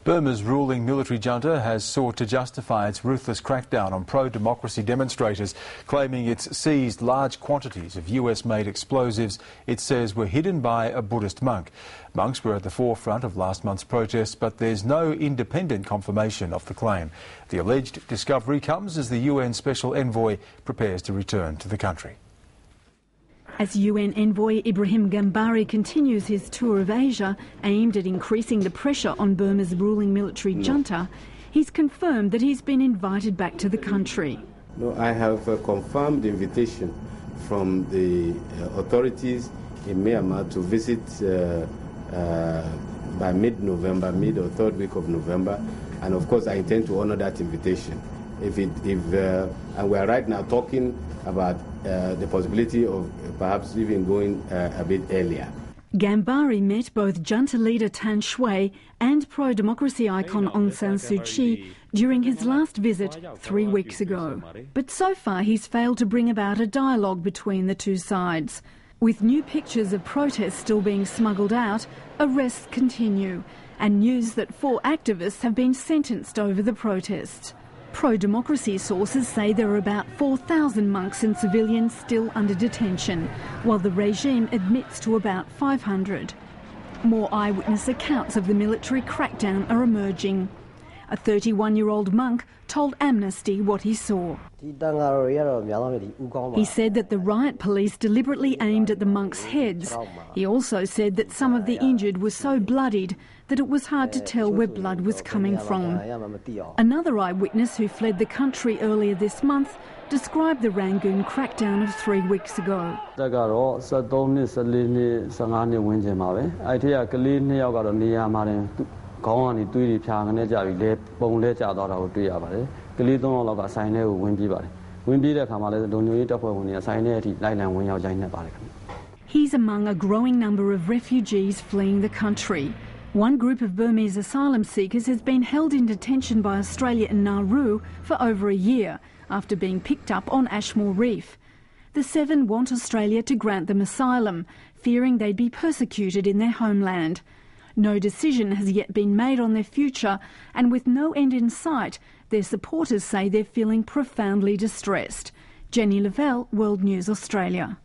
Burma's ruling military junta has sought to justify its ruthless crackdown on pro-democracy demonstrators, claiming it's seized large quantities of US-made explosives it says were hidden by a Buddhist monk. Monks were at the forefront of last month's protests, but there's no independent confirmation of the claim. The alleged discovery comes as the UN Special Envoy prepares to return to the country. As UN envoy Ibrahim Gambari continues his tour of Asia, aimed at increasing the pressure on Burma's ruling military junta, he's confirmed that he's been invited back to the country. No, I have a confirmed invitation from the authorities in Myanmar to visit by mid-November, mid or third week of November, and of course I intend to honour that invitation. And we are right now talking about the possibility of perhaps even going a bit earlier. Gambari met both junta leader Tan Shui and pro-democracy icon Aung San Suu Kyi during his last visit 3 weeks ago. But so far he's failed to bring about a dialogue between the two sides. With new pictures of protests still being smuggled out, arrests continue, and news that 4 activists have been sentenced over the protests. Pro-democracy sources say there are about 4,000 monks and civilians still under detention, while the regime admits to about 500. More eyewitness accounts of the military crackdown are emerging. A 31-year-old monk told Amnesty what he saw. He said that the riot police deliberately aimed at the monks' heads. He also said that some of the injured were so bloodied that it was hard to tell where blood was coming from. Another eyewitness who fled the country earlier this month described the Rangoon crackdown of 3 weeks ago. He's among a growing number of refugees fleeing the country. One group of Burmese asylum seekers has been held in detention by Australia and Nauru for over a year after being picked up on Ashmore Reef. The 7 want Australia to grant them asylum, fearing they'd be persecuted in their homeland. No decision has yet been made on their future, and with no end in sight, their supporters say they're feeling profoundly distressed. Jenny Lavelle, World News Australia.